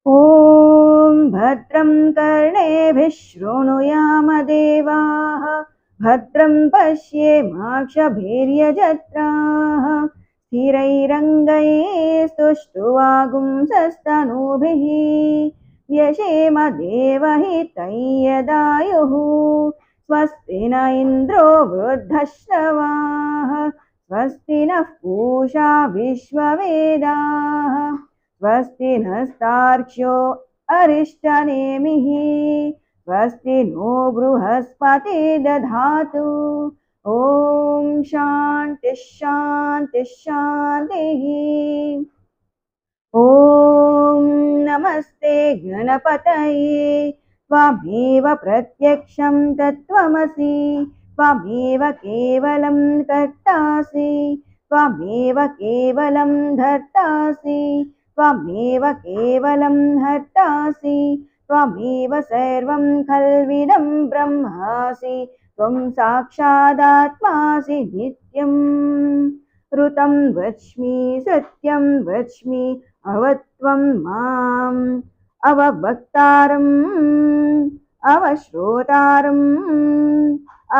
ॐ भद्रं कर्णेभिः शृणुयाम देवाः भद्रं पश्येमाक्षभिर्यजत्राः स्थिरैरङ्गैः सुष्ठुवागुंसस्तनूभिः व्यशेम देवहितं यदायुः स्वस्ति न इन्द्रो वृद्धश्रवाः स्वस्ति नः पूषा विश्ववेदाः स्वस्ति नस्तार्क्ष्यो अरिष्टनेमिः स्वस्ति नो बृहस्पतिर्दधातु ॐ शान्तिः शान्तिः शान्तिः। ॐ नमस्ते गणपतये त्वमेव प्रत्यक्षं तत्त्वमसि त्वमेव केवलं कर्तासि त्वमेव केवलं धर्तासि त्वमेव केवलं हर्तासि त्वमेव सर्वं खल्विदं ब्रह्मासि त्वं साक्षादात्मासि नित्यम् ऋतं वच्मि सत्यं वच्मि अवत्वं माम् अववक्तारम् अवश्रोतारम्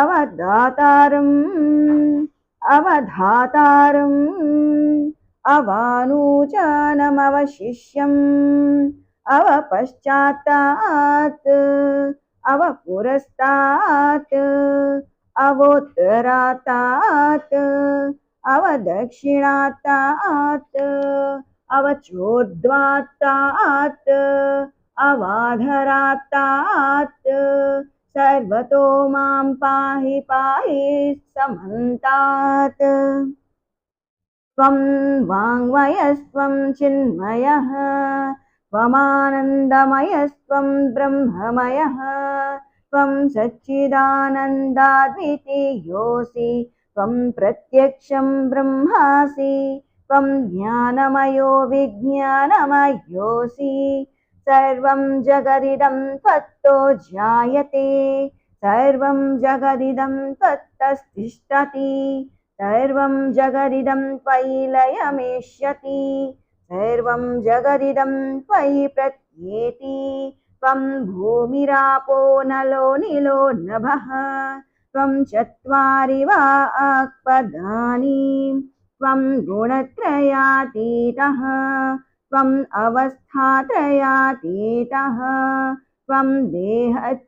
अवदातारम् अवधातारम् अवानूचानमवशिष्यम् अवपश्चात्तात् अवपुरस्तात् अवोत्तरात् अवदक्षिणात्तात् अवचोर्ध्वात्तात् अवाधरात्तात् सर्वतो मां पाहि पाहि समन्तात्। त्वं वाङ्मयस्त्वं चिन्मयः त्वमानन्दमयस्त्वं ब्रह्ममयः त्वं सच्चिदानन्दाद्वितीयोऽसि त्वं प्रत्यक्षं ब्रह्मासि त्वं ज्ञानमयो विज्ञानमयोऽसि सर्वं जगदिदं त्वत्तो ज्ञायते सर्वं जगदिदं त्वत्तस्तिष्ठति सर्वं जगदिदं त्वयि लयमेष्यति सर्वं जगदिदं त्वयि प्रत्येति त्वं भूमिरापो नलो निलो नभः त्वं चत्वारि वाक्पदानि त्वं गुणत्रयातीतः त्वम् अवस्थात्रयातीतः त्वं देहत्रयातीतः